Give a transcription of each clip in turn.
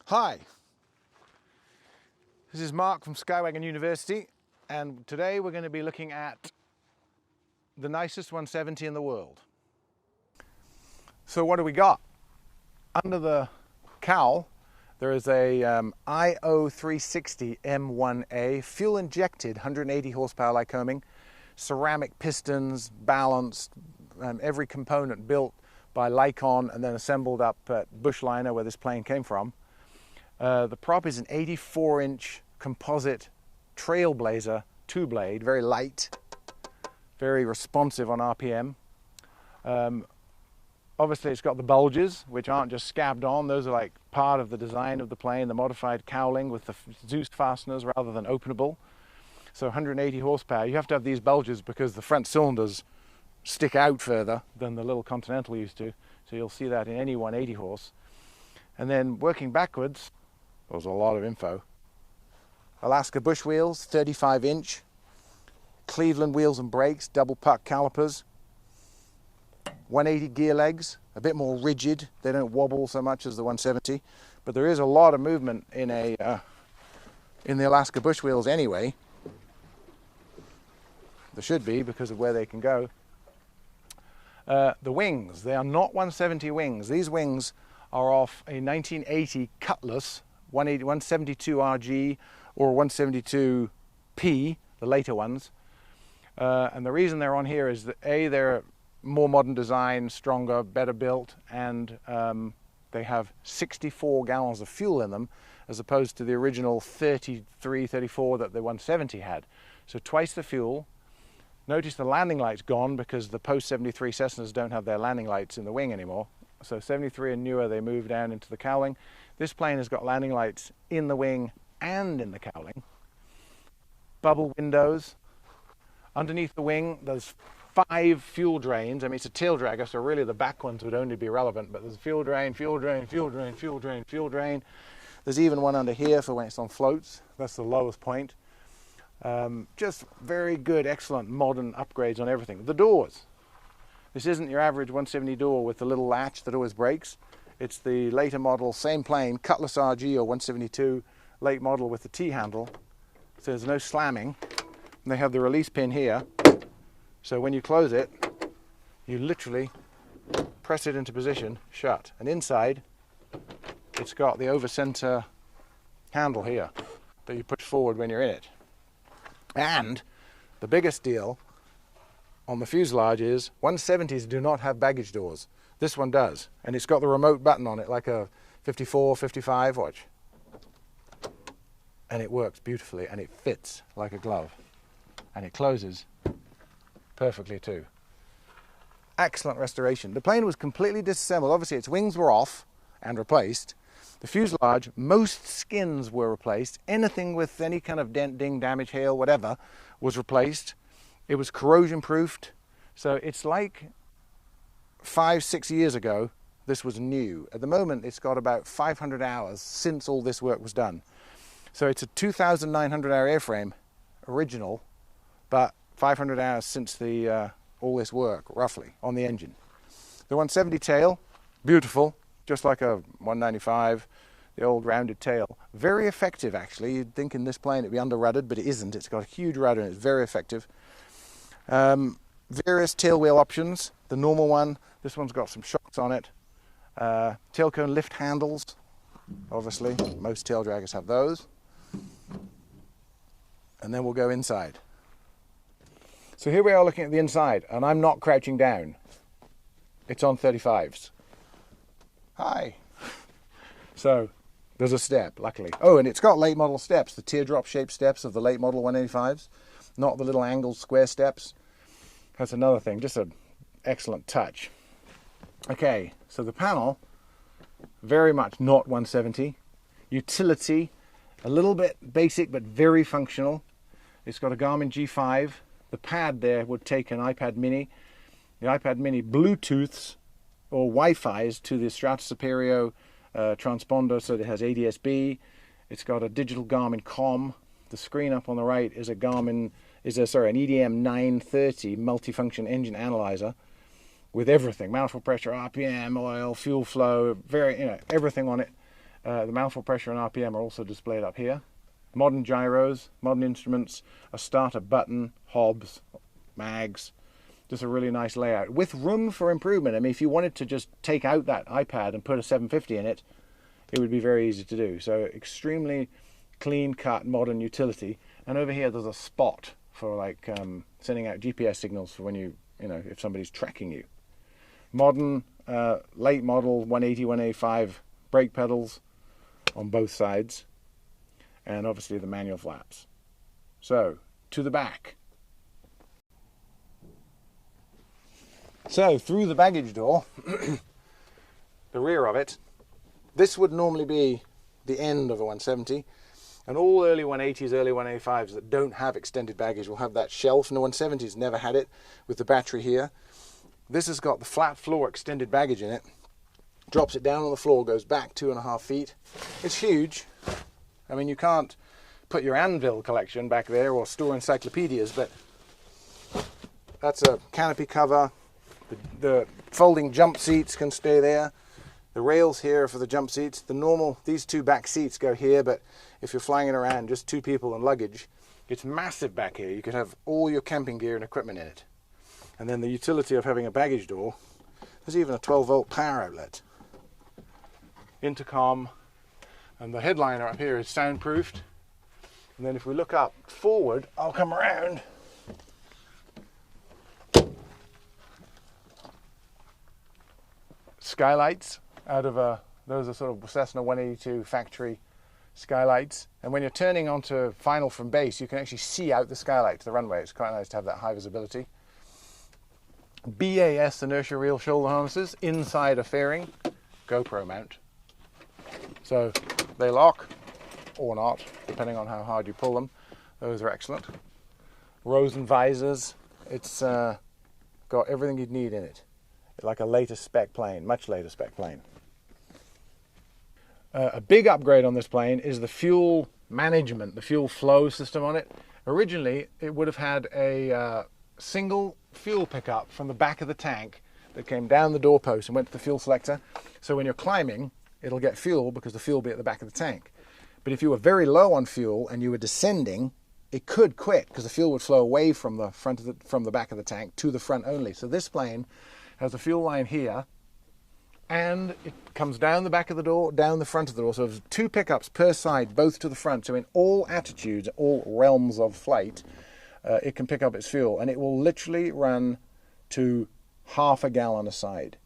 Hi, this is Mark from Skyway University, and today we're going to be looking at the nicest 170 in the world. So what do we got? Under the cowl there is a IO360 M1A fuel injected 180 horsepower Lycoming, ceramic pistons, balanced, every component built by Lycon and then assembled up at Bushliner where this plane came from. The prop is an 84-inch composite Trailblazer two-blade, very light, very responsive on RPM. Obviously it's got the bulges, which aren't just scabbed on. Those are like part of the design of the plane, the modified cowling with the Zeus fasteners rather than openable. So 180 horsepower. You have to have these bulges because the front cylinders stick out further than the little Continental used to. So you'll see that in any 180 horse. And then working backwards, there's a lot of info. Alaska bush wheels, 35-inch. Cleveland wheels and brakes, double puck calipers. 180 gear legs, a bit more rigid. They don't wobble so much as the 170, but there is a lot of movement in the Alaska bush wheels anyway. There should be because of where they can go. The wings, they are not 170 wings. These wings are off a 1980 Cutlass 172 RG or 172P, the later ones. And the reason they're on here is that A, they're more modern design, stronger, better built, and they have 64 gallons of fuel in them as opposed to the original 33, 34 that the 170 had. So twice the fuel. Notice the landing light's gone because the post-73 Cessnas don't have their landing lights in the wing anymore. So 73 and newer, they move down into the cowling. This plane has got landing lights in the wing and in the cowling. Bubble windows. Underneath the wing, there's 5 fuel drains. I mean, it's a tail dragger, so really the back ones would only be relevant, but there's a fuel drain, fuel drain, fuel drain, fuel drain, fuel drain. There's even one under here for when it's on floats. That's the lowest point. Just very good, excellent modern upgrades on everything. The doors. This isn't your average 170 door with the little latch that always breaks. It's the later model, same plane, Cutlass RG or 172, late model with the T-handle. So there's no slamming. And they have the release pin here. So when you close it, you literally press it into position, shut. And inside, it's got the over-center handle here that you push forward when you're in it. And the biggest deal on the fuselage is 170s do not have baggage doors. This one does, and it's got the remote button on it like a 54, 55, watch. And it works beautifully, and it fits like a glove. And it closes perfectly too. Excellent restoration. The plane was completely disassembled. Obviously its wings were off and replaced. The fuselage, most skins were replaced. Anything with any kind of dent, ding, damage, hail, whatever, was replaced. It was corrosion proofed. So it's like 5-6 years ago, this was new. At the moment, it's got about 500 hours since all this work was done. So it's a 2,900 hour airframe, original, but 500 hours since the all this work, roughly, on the engine. The 170 tail, beautiful, just like a 195, the old rounded tail. Very effective, actually. You'd think in this plane it'd be under-ruddered, but it isn't. It's got a huge rudder and it's very effective. Various tail wheel options. The normal one, this one's got some shocks on it. Tail cone lift handles, obviously. Most tail draggers have those. And then we'll go inside. So here we are looking at the inside, and I'm not crouching down. It's on 35s. Hi. So there's a step, luckily. Oh, and it's got late model steps, the teardrop shaped steps of the late model 185s, not the little angled square steps. That's another thing, just an excellent touch. Okay, so the panel, very much not 170. Utility, a little bit basic but very functional. It's got a Garmin G5. The pad there would take an iPad mini. The iPad mini Bluetooths or Wi-Fi's to the Stratosphere transponder, so it has ADS-B. It's got a digital Garmin COM. The screen up on the right is an EDM 930 multifunction engine analyzer with everything: manifold pressure, RPM, oil, fuel flow, everything on it. The manifold pressure and RPM are also displayed up here. Modern gyros, modern instruments, a starter button, hobs, mags. Just a really nice layout with room for improvement. I mean, if you wanted to just take out that iPad and put a 750 in it, it would be very easy to do. So extremely clean cut modern utility. And over here there's a spot for like sending out GPS signals for when you know, if somebody's tracking you. Modern late model 180, 185 brake pedals on both sides, and obviously the manual flaps. So to the back. So through the baggage door, the rear of it, this would normally be the end of a 170, and all early 180s, early 185s that don't have extended baggage will have that shelf, and the 170s never had it with the battery here. This has got the flat floor extended baggage in it, drops it down on the floor, goes back 2.5 feet. It's huge. I mean, you can't put your anvil collection back there or store encyclopedias, but that's a canopy cover. The folding jump seats can stay there. The rails here for the jump seats. The normal, these two back seats go here, but if you're flying it around, just 2 people and luggage, it's massive back here. You could have all your camping gear and equipment in it. And then the utility of having a baggage door, there's even a 12-volt power outlet. Intercom, and the headliner up here is soundproofed. And then if we look up forward, I'll come around. Skylights out of those are sort of Cessna 182 factory skylights, and when you're turning onto final from base, you can actually see out the skylight to the runway. It's quite nice to have that high visibility. BAS inertia reel shoulder harnesses inside a fairing, GoPro mount, so they lock or not depending on how hard you pull them. Those are excellent. Rosen visors. It's got everything you'd need in it. Like a later spec plane, much later spec plane. A big upgrade on this plane is the fuel management, the fuel flow system on it. Originally, it would have had a single fuel pickup from the back of the tank that came down the doorpost and went to the fuel selector. So when you're climbing, it'll get fuel because the fuel will be at the back of the tank. But if you were very low on fuel and you were descending, it could quit because the fuel would flow away from the front of from the back of the tank to the front only. So this plane has a fuel line here, and it comes down the back of the door, down the front of the door. So there's 2 pickups per side, both to the front. So in all attitudes, all realms of flight, it can pick up its fuel, and it will literally run to half a gallon a side,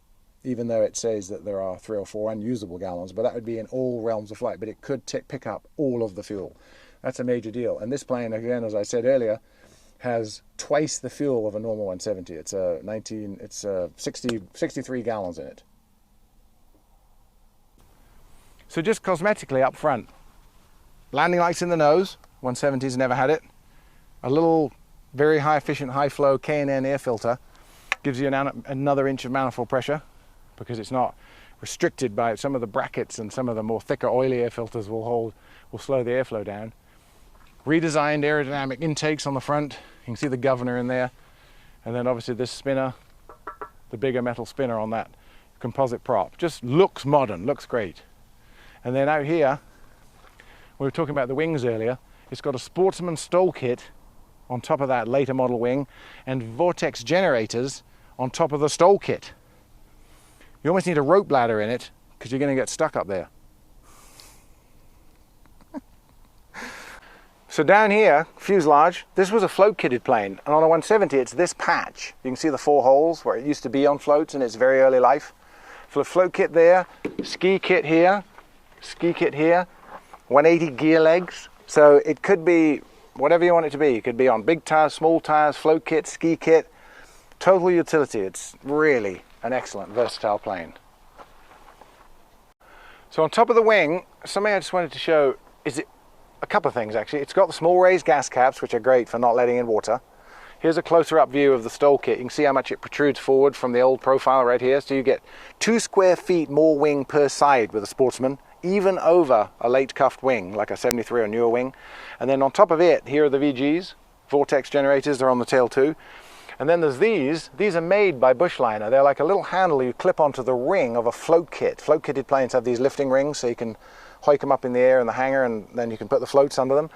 even though it says that there are 3 or 4 unusable gallons, but that would be in all realms of flight. But it could pick up all of the fuel. That's a major deal. And this plane, again, as I said earlier, has twice the fuel of a normal 170. It's 63 gallons in it. So just cosmetically up front, landing lights in the nose. 170s never had it. A little very high efficient high flow K&N air filter gives you another inch of manifold pressure because it's not restricted by some of the brackets, and some of the more thicker oily air filters will slow the airflow down. Redesigned aerodynamic intakes on the front. You can see the governor in there, and then obviously this spinner, the bigger metal spinner on that composite prop. Just looks modern, looks great. And then out here, we were talking about the wings earlier, it's got a Sportsman stall kit on top of that later model wing, and vortex generators on top of the stall kit. You almost need a rope ladder in it because you're going to get stuck up there. So down here, fuselage, this was a float kitted plane, and on a 170 it's this patch. You can see the 4 holes where it used to be on floats in its very early life. For the float kit there, ski kit here, 180 gear legs. So it could be whatever you want it to be. It could be on big tires, small tires, float kit, ski kit, total utility. It's really an excellent versatile plane. So on top of the wing, something I just wanted to show is a couple of things actually. It's got the small raised gas caps, which are great for not letting in water. Here's a closer up view of the stall kit. You can see how much it protrudes forward from the old profile right here. So you get 2 square feet more wing per side with a Sportsman, even over a late cuffed wing like a 73 or newer wing. And then on top of it, here are the VGs, vortex generators. They're on the tail too. And then there's these are made by Bushliner. They're like a little handle you clip onto the ring of a float kit. Float kitted planes have these lifting rings so you can hike them up in the air in the hangar, and then you can put the floats under them.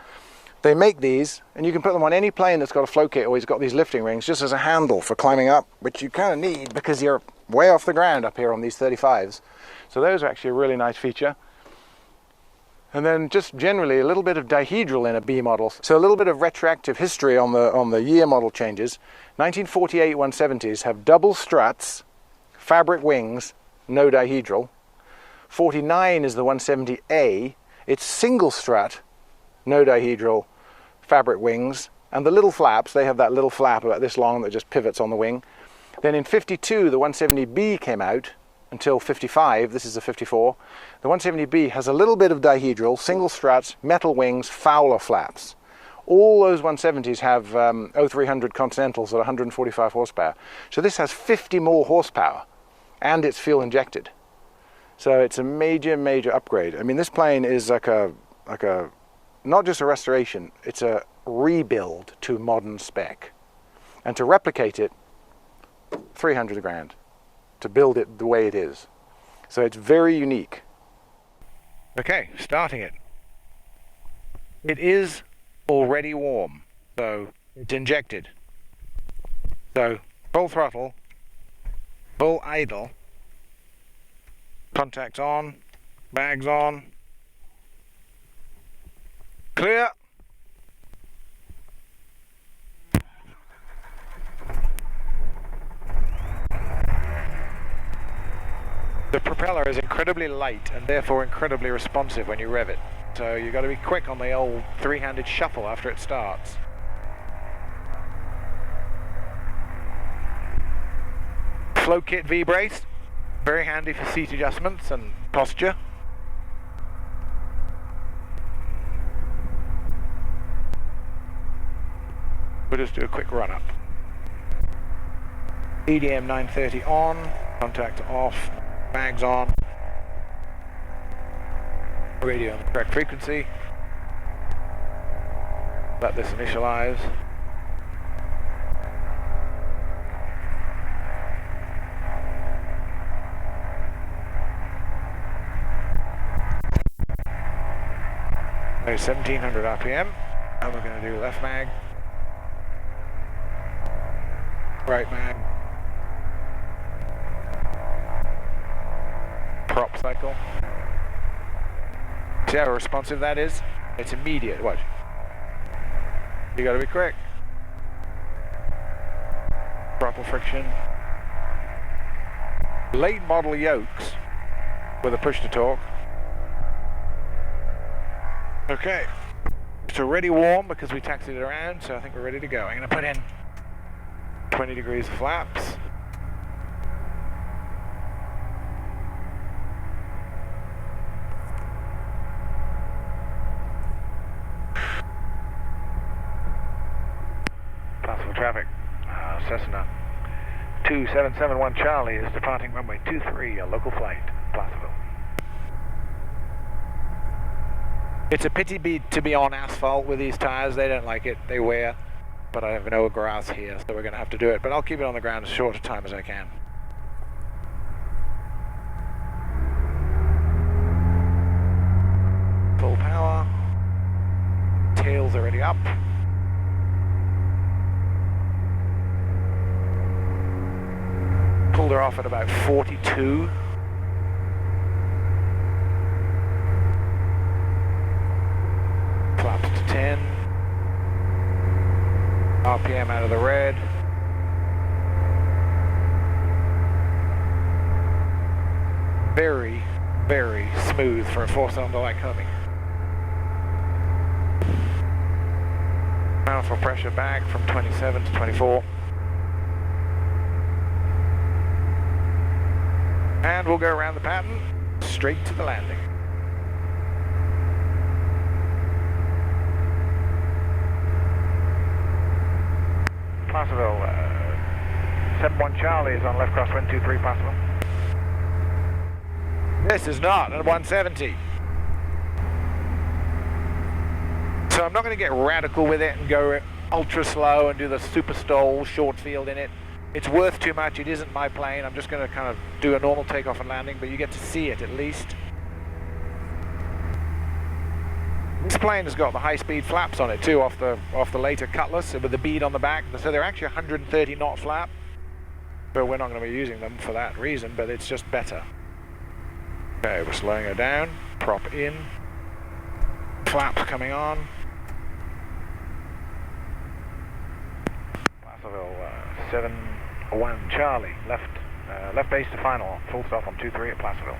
They make these, and you can put them on any plane that's got a float kit, or it's got these lifting rings, just as a handle for climbing up, which you kind of need because you're way off the ground up here on these 35s. So those are actually a really nice feature. And then just generally a little bit of dihedral in a B model. So a little bit of retroactive history on the year model changes. 1948 170s have double struts, fabric wings, no dihedral. 49 is the 170A. It's single strut, no dihedral, fabric wings, and the little flaps, they have that little flap about this long that just pivots on the wing. Then in 52, the 170B came out until 55, this is the 54. The 170B has a little bit of dihedral, single struts, metal wings, Fowler flaps. All those 170s have 0300 Continentals at 145 horsepower. So this has 50 more horsepower, and it's fuel injected. So it's a major, major upgrade. I mean, this plane is like a not just a restoration, it's a rebuild to modern spec. And to replicate it, 300 grand to build it the way it is. So it's very unique. Okay, starting it. It is already warm, so it's injected. So full throttle, full idle, contacts on, bags on, clear. The propeller is incredibly light and therefore incredibly responsive when you rev it. So you've got to be quick on the old three-handed shuffle after it starts. Float kit V-brace, very handy for seat adjustments and posture. We'll just do a quick run up. EDM 930 on, contact off, bags on, radio on the correct frequency. Let this initialize. There's 1700 RPM, and we're going to do left mag, right mag, prop cycle. See how responsive that is? It's immediate. Watch. You got to be quick. Throttle friction. Late model yokes with a push to torque. Okay, it's already warm because we taxied it around, so I think we're ready to go. I'm going to put in 20 degrees of flaps. Possible traffic. Cessna 2771 Charlie is departing runway 23, a local flight, Placerville. It's a pity to be on asphalt with these tires. They don't like it, they wear, but I have no grass here, so we're going to have to do it, but I'll keep it on the ground as short a time as I can. Full power, tail's already up. Pulled her off at about 42. Flaps to 10. RPM out of the red. Very, very smooth for a four-cylinder Lycoming. Manifold pressure back from 27 to 24. And we'll go around the pattern, straight to the landing. Placerville, 71 Charlie is on left cross 123 Placerville. This is not a 170. So I'm not going to get radical with it and go ultra slow and do the super stall short field in it. It's worth too much. It isn't my plane. I'm just going to kind of do a normal takeoff and landing, but you get to see it at least. This plane has got the high-speed flaps on it too, off the later Cutlass, with the bead on the back. So they're actually 130 knot flap, but we're not going to be using them for that reason, but it's just better. Okay, we're slowing her down, prop in, flaps coming on. Placerville 7-1 Charlie, left base to final, full stop on 2-3 at Placerville.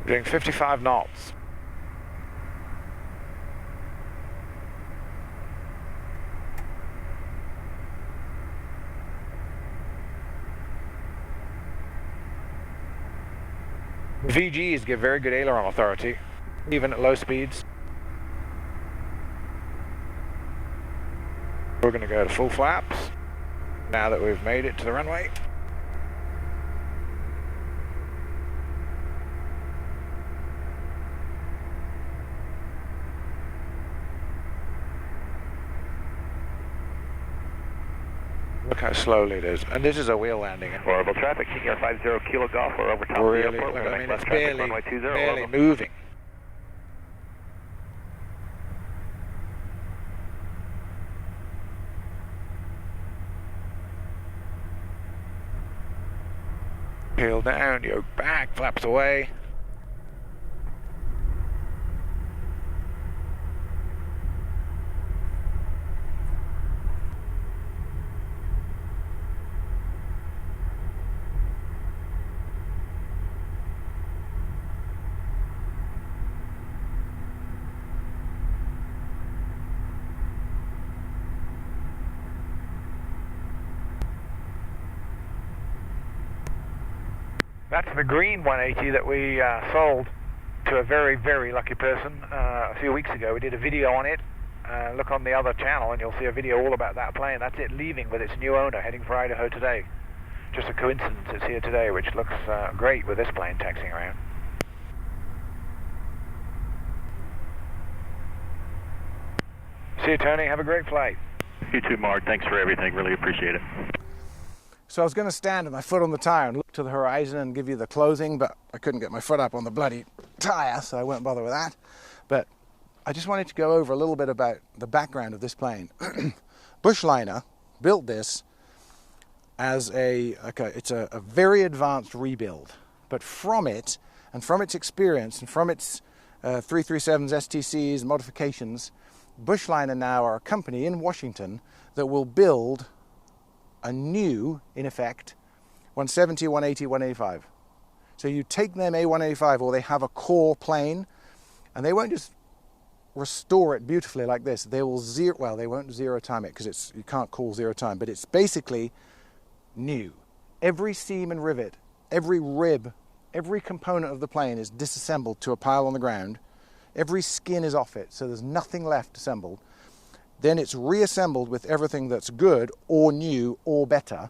Doing 55 knots. VGs give very good aileron authority, even at low speeds. We're going to go to full flaps now that we've made it to the runway. Look how slowly it is, and this is a wheel landing. Horrible traffic, Kilo 50 Kilo Golf, we're over top really, of the airport. I mean, it's barely moving. Peel down, yoke back, flaps away. That's the green 180 that we sold to a very, very lucky person a few weeks ago. We did a video on it. Look on the other channel and you'll see a video all about that plane. That's it leaving with its new owner, heading for Idaho today. Just a coincidence it's here today, which looks great with this plane taxiing around. See you, Tony. Have a great flight. You too, Mark. Thanks for everything. Really appreciate it. So I was going to stand with my foot on the tire and look to the horizon and give you the closing, but I couldn't get my foot up on the bloody tire, so I won't bother with that. But I just wanted to go over a little bit about the background of this plane. Bushliner built this as it's a very advanced rebuild, but from it, and from its experience, and from its 337s, STCs, modifications, Bushliner now are a company in Washington that will build a new, in effect, 170, 180, 185. So you take them A185, or they have a core plane, and they won't just restore it beautifully like this. They will they won't zero time it, because you can't call zero time, but it's basically new. Every seam and rivet, every rib, every component of the plane is disassembled to a pile on the ground. Every skin is off it, so there's nothing left assembled. Then it's reassembled with everything that's good or new or better,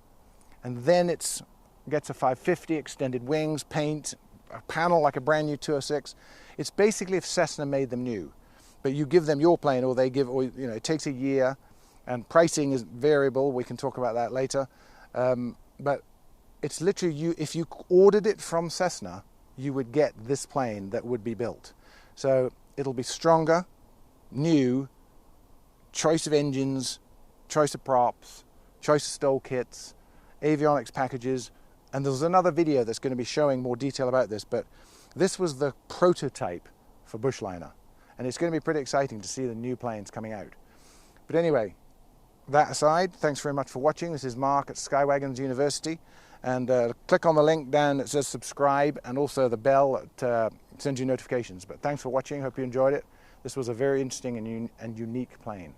and then it gets a 550, extended wings, paint, a panel like a brand new 206. It's basically if Cessna made them new, but you give them your plane, or it takes a year, and pricing is variable. We can talk about that later, but it's literally if you ordered it from Cessna, you would get this plane that would be built. So it'll be stronger, new. Choice of engines, choice of props, choice of stall kits, avionics packages, and there's another video that's going to be showing more detail about this, but this was the prototype for Bushliner, and it's going to be pretty exciting to see the new planes coming out. But anyway, that aside, thanks very much for watching. This is Mark at Skywagons University, and click on the link down that says subscribe, and also the bell that sends you notifications. But thanks for watching, hope you enjoyed it. This was a very interesting and unique plane.